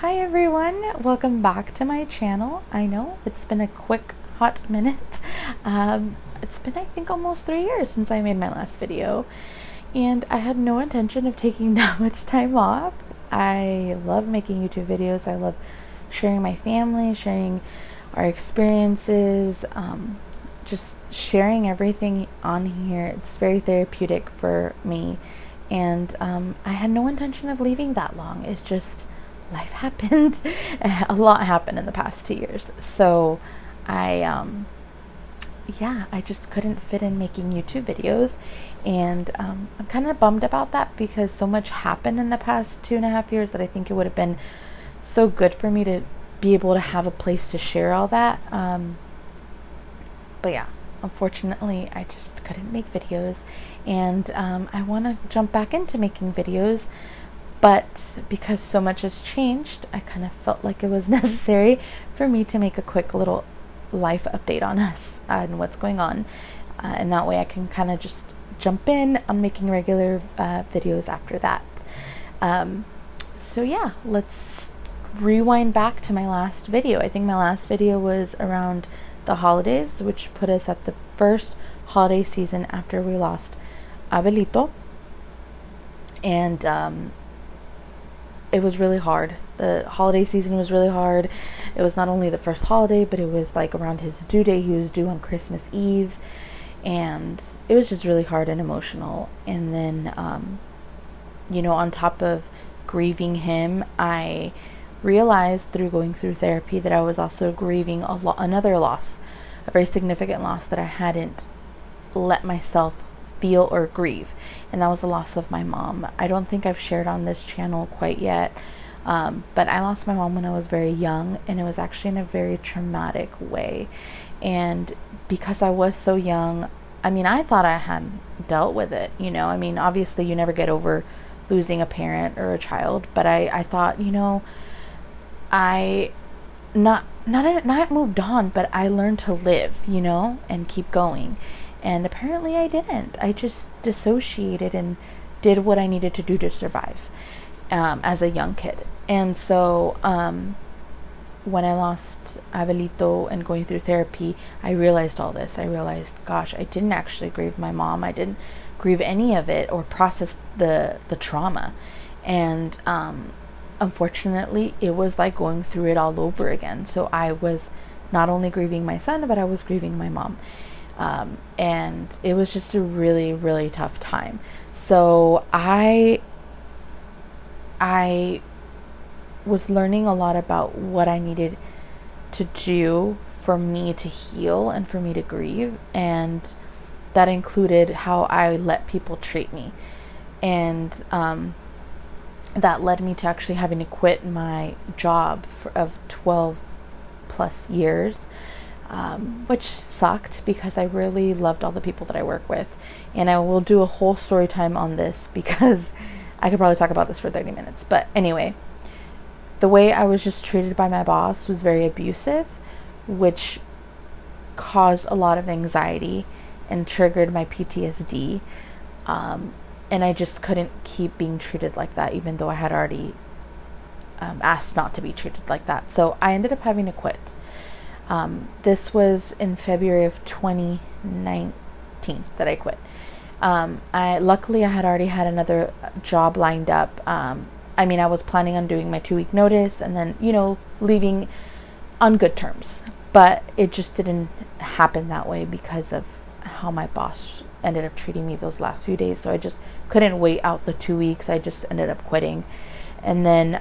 Hi everyone, welcome back to my channel. I know it's been a quick hot minute. It's been I think almost 3 years since I made my last video, and I had no intention of taking that much time off. I love making YouTube videos. I love sharing my family, sharing our experiences, just sharing everything on here. It's very therapeutic for me, and I had no intention of leaving that long. It's just life happened. A lot happened in the past 2 years, so I just couldn't fit in making YouTube videos, and I'm kind of bummed about that because so much happened in the past 2.5 years that I think it would have been so good for me to be able to have a place to share all that. But yeah, unfortunately I just couldn't make videos, and I want to jump back into making videos. But because so much has changed, I kind of felt like it was necessary for me to make a quick little life update on us and what's going on. And that way I can kind of just jump in on making regular videos after that. So yeah, let's rewind back to my last video. I think my last video was around the holidays, which put us at the first holiday season after we lost Abelito. And it was really hard. The holiday season was really hard. It was not only the first holiday, but it was like around his due date. He was due on Christmas Eve, and it was just really hard and emotional. And then, on top of grieving him, I realized through going through therapy that I was also grieving another loss, a very significant loss that I hadn't let myself feel or grieve, and that was the loss of my mom. I don't think I've shared on this channel quite yet, but I lost my mom when I was very young, and it was actually in a very traumatic way. And because I was so young, I thought I had dealt with it, obviously you never get over losing a parent or a child, but I thought, I not moved on, but I learned to live, and keep going. And apparently I didn't. I just dissociated and did what I needed to do to survive as a young kid. And so when I lost Abelito and going through therapy, I realized all this. I realized, gosh, I didn't actually grieve my mom. I didn't grieve any of it or process the trauma. And unfortunately, it was like going through it all over again. So I was not only grieving my son, but I was grieving my mom. And it was just a really, really tough time. So I was learning a lot about what I needed to do for me to heal and for me to grieve. And that included how I let people treat me. And that led me to actually having to quit my job of 12 plus years. Which sucked because I really loved all the people that I work with. And I will do a whole story time on this because I could probably talk about this for 30 minutes. But anyway, the way I was just treated by my boss was very abusive, which caused a lot of anxiety and triggered my PTSD. And I just couldn't keep being treated like that, even though I had already asked not to be treated like that. So I ended up having to quit. This was in February of 2019 that I quit. Luckily I had already had another job lined up. I was planning on doing my 2-week notice and then, leaving on good terms, but it just didn't happen that way because of how my boss ended up treating me those last few days. So I just couldn't wait out the 2 weeks. I just ended up quitting. And then,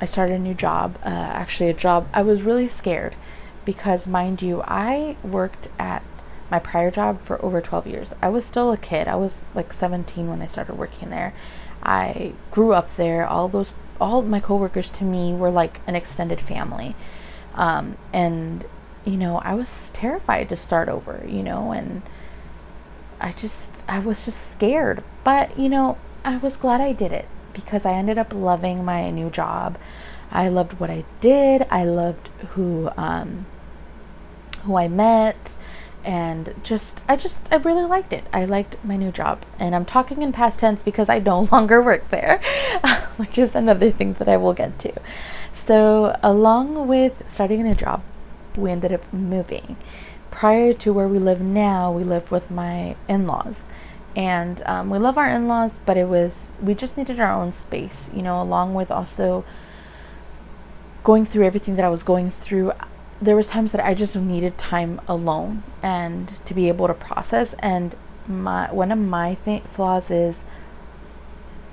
I started a new job, actually a job. I was really scared because, mind you, I worked at my prior job for over 12 years. I was still a kid. I was like 17 when I started working there. I grew up there. All my coworkers to me were like an extended family. And, I was terrified to start over, and I was just scared. But, I was glad I did it because I ended up loving my new job. I loved what I did. I loved who I met, and I really liked it. I liked my new job, and I'm talking in past tense because I no longer work there, which is another thing that I will get to. So, along with starting a new job, we ended up moving. Prior to where we live now, we lived with my in-laws, and we love our in-laws, but we just needed our own space, along with also going through everything that I was going through. There was times that I just needed time alone and to be able to process. And one of my flaws is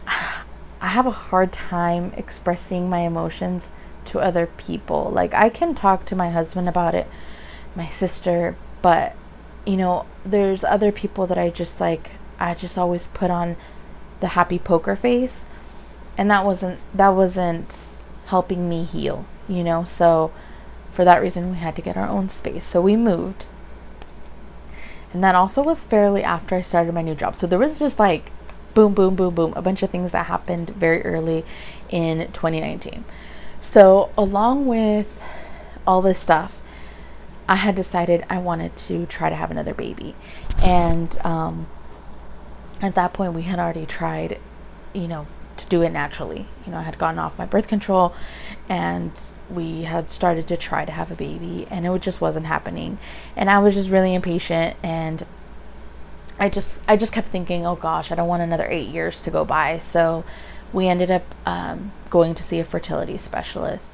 I have a hard time expressing my emotions to other people. Like, I can talk to my husband about it, my sister, but there's other people that I just always put on the happy poker face, and that wasn't helping me heal, so for that reason we had to get our own space. So we moved, and that also was fairly after I started my new job. So there was just like boom, boom, boom, boom, a bunch of things that happened very early in 2019. So along with all this stuff, I had decided I wanted to try to have another baby. And at that point, we had already tried, to do it naturally. I had gotten off my birth control, and we had started to try to have a baby, and it just wasn't happening. And I was just really impatient, and I just kept thinking, oh gosh, I don't want another 8 years to go by. So we ended up going to see a fertility specialist.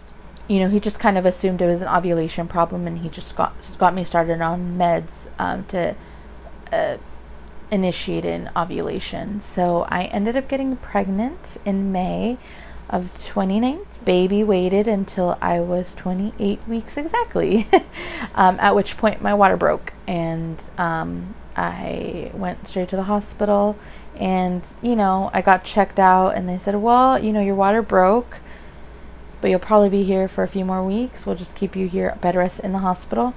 He just kind of assumed it was an ovulation problem, and he just got me started on meds to initiate an ovulation. So I ended up getting pregnant in May of 2019. Baby waited until I was 28 weeks exactly, at which point my water broke, and I went straight to the hospital, and I got checked out, and they said, well, your water broke, but you'll probably be here for a few more weeks. We'll just keep you here, bed rest in the hospital.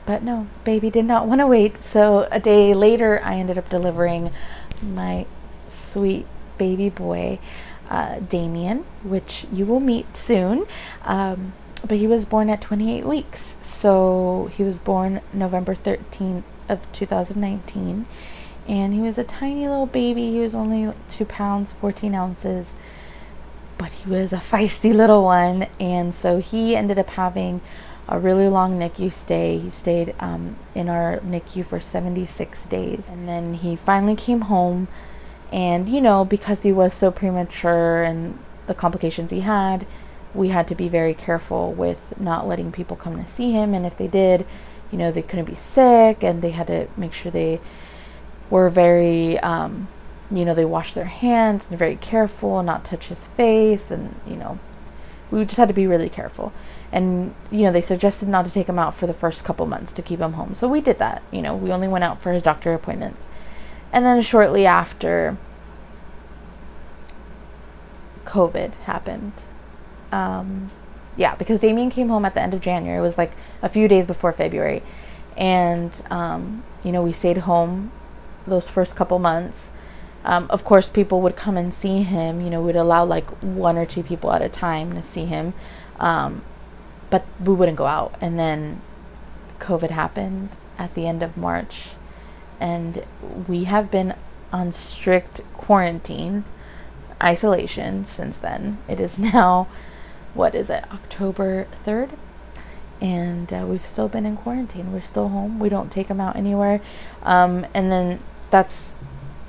But no, baby did not want to wait. So a day later, I ended up delivering my sweet baby boy, Damien, which you will meet soon. But he was born at 28 weeks. So he was born November 13th of 2019. And he was a tiny little baby. He was only 2 pounds, 14 ounces. But he was a feisty little one. And so he ended up having a really long NICU stay. He stayed in our NICU for 76 days. And then he finally came home. And, because he was so premature and the complications he had, we had to be very careful with not letting people come to see him. And if they did, they couldn't be sick, and they had to make sure they were very, they washed their hands and very careful and not touch his face. And, we just had to be really careful. And, they suggested not to take him out for the first couple months to keep him home. So we did that. We only went out for his doctor appointments. And then shortly after, COVID happened. Because Damien came home at the end of January. It was like a few days before February. And, we stayed home those first couple months. Of course, people would come and see him. We'd allow like 1 or 2 people at a time to see him. But we wouldn't go out. And then COVID happened at the end of March. And we have been on strict quarantine, isolation since then. It is now, October 3rd? And we've still been in quarantine. We're still home. We don't take him out anywhere. And then that's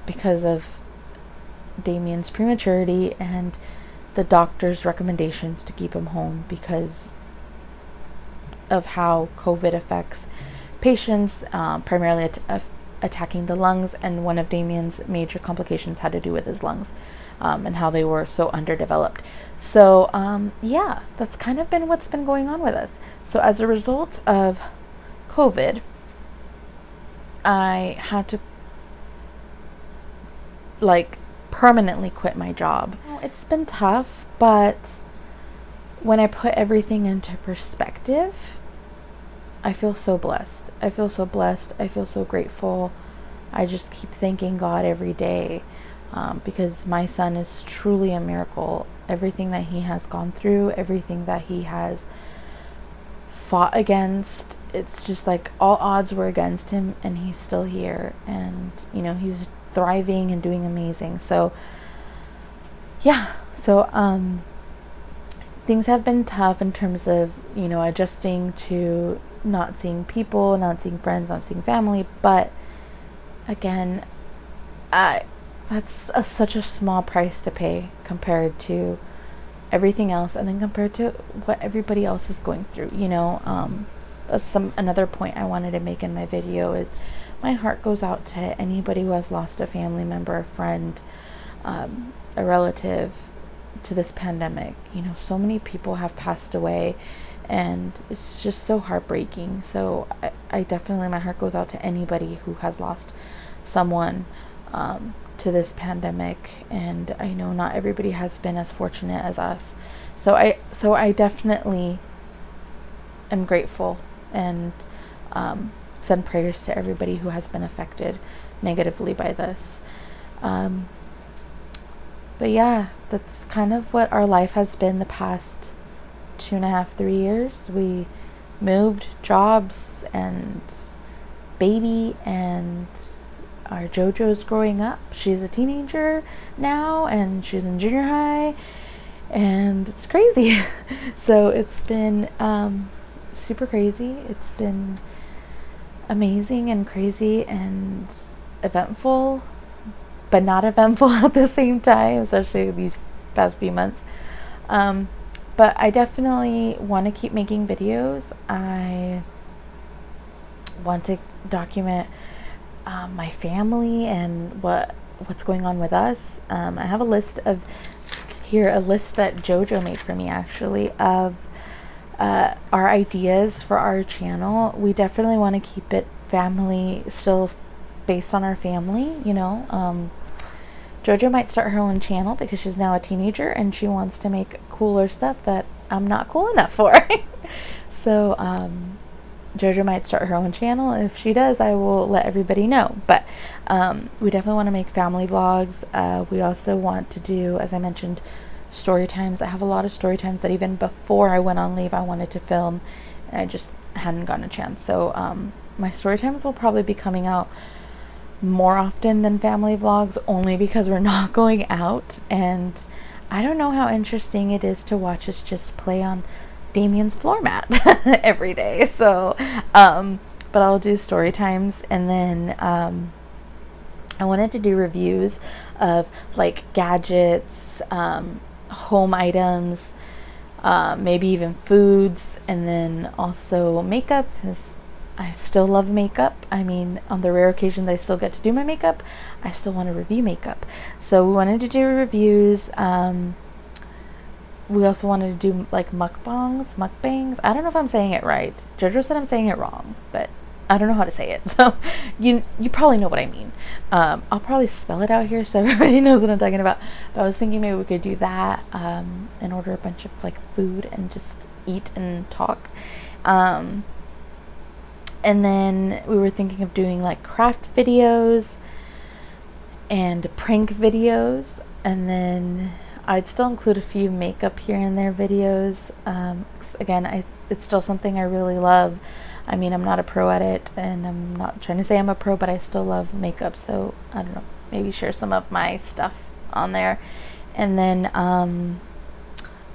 because of Damien's prematurity and the doctor's recommendations to keep him home because of how COVID affects patients, primarily attacking the lungs, and one of Damien's major complications had to do with his lungs, and how they were so underdeveloped. So that's kind of been what's been going on with us. So as a result of COVID, I had to permanently quit my job. It's been tough, but when I put everything into perspective, I feel so blessed. I feel so blessed. I feel so grateful. I just keep thanking God every day, because my son is truly a miracle. Everything that he has gone through, everything that he has fought against, it's just like all odds were against him, and he's still here, and he's thriving and doing amazing. So things have been tough in terms of, you know, adjusting to not seeing people, not seeing friends, not seeing family. But again, such a small price to pay compared to everything else, and then compared to what everybody else is going through, you know. Another point I wanted to make in my video is my heart goes out to anybody who has lost a family member, a friend, a relative to this pandemic. You know, so many people have passed away, and it's just so heartbreaking. So I definitely, my heart goes out to anybody who has lost someone to this pandemic, and I know not everybody has been as fortunate as us. So I definitely am grateful, and send prayers to everybody who has been affected negatively by this. But yeah, that's kind of what our life has been the past 2.5, 3 years. We moved jobs and baby, and our JoJo's growing up. She's a teenager now, and she's in junior high, and it's crazy. So it's been super crazy. It's been amazing and crazy and eventful, but not eventful at the same time, especially these past few months. But I definitely want to keep making videos. I want to document my family and what's going on with us. I have a list that JoJo made for me, actually, of our ideas for our channel. We definitely want to keep it family, still based on our family, you know. JoJo might start her own channel because she's now a teenager and she wants to make cooler stuff that I'm not cool enough for. So JoJo might start her own channel. If she does, I will let everybody know. But we definitely want to make family vlogs. We also want to do, as I mentioned, story times. I have a lot of story times that even before I went on leave I wanted to film, and I just hadn't gotten a chance. So my story times will probably be coming out more often than family vlogs, only because we're not going out, and I don't know how interesting it is to watch us just play on Damien's floor mat every day. So but I'll do story times, and then I wanted to do reviews of like gadgets, home items, maybe even foods, and then also makeup, because I still love makeup. I mean, on the rare occasion that I still get to do my makeup, I still want to review makeup. So we wanted to do reviews. We also wanted to do like mukbangs. I don't know if I'm saying it right. JoJo said I'm saying it wrong, but I don't know how to say it. So you probably know what I mean. I'll probably spell it out here so everybody knows what I'm talking about. But I was thinking maybe we could do that, and order a bunch of like food and just eat and talk. And then we were thinking of doing like craft videos and prank videos, and then I'd still include a few makeup here and there videos. Again, it's still something I really love. I mean, I'm not a pro at it, and I'm not trying to say I'm a pro, but I still love makeup. So I don't know, maybe share some of my stuff on there. And then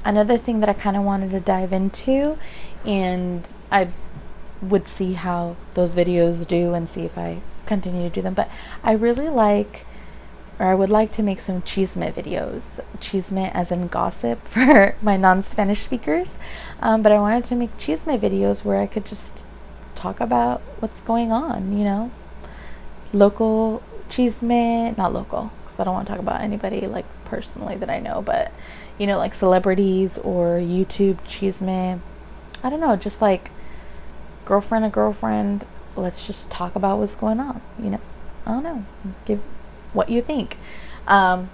another thing that I kind of wanted to dive into, and I would see how those videos do and see if I continue to do them, but I really like, or I would like to make some chisme videos. Chisme as in gossip for my non-Spanish speakers. But I wanted to make chisme videos where I could just talk about what's going on, you know. Local chisme, not local, because I don't want to talk about anybody like personally that I know, but you know, like celebrities or YouTube chisme. I don't know, just like girlfriend to girlfriend, let's just talk about what's going on, you know. I don't know, give what you think. But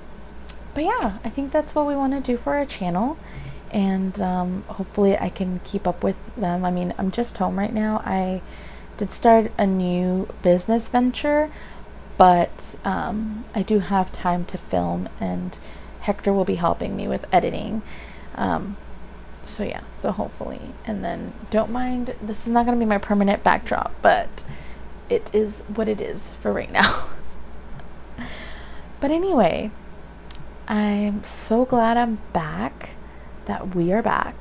yeah, I think that's what we want to do for our channel, and hopefully I can keep up with them. I mean, I'm just home right now. I did start a new business venture, but I do have time to film, and Hector will be helping me with editing. So yeah, so hopefully, and then don't mind, this is not going to be my permanent backdrop, but it is what it is for right now. But anyway, I'm so glad I'm back. that we are back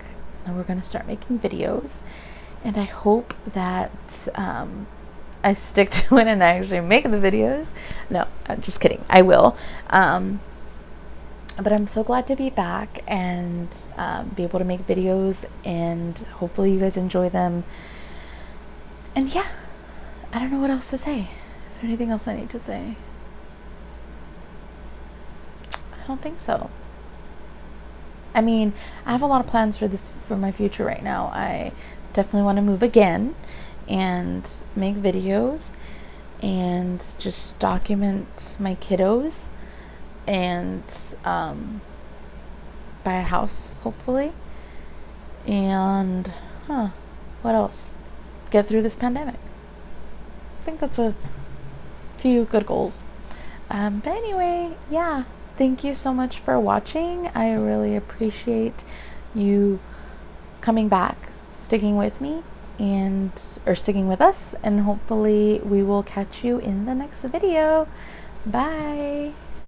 and we're going to start making videos. And I hope that I stick to it and I actually make the videos. No, I'm just kidding. I will. But I'm so glad to be back and be able to make videos, and hopefully you guys enjoy them. And yeah, I don't know what else to say. Is there anything else I need to say? I don't think so. I mean, I have a lot of plans for my future right now. I definitely want to move again and make videos and just document my kiddos and buy a house, hopefully. And what else? Get through this pandemic. I think that's a few good goals. But anyway, yeah, thank you so much for watching. I really appreciate you coming back, sticking with me, or sticking with us, and hopefully we will catch you in the next video. Bye.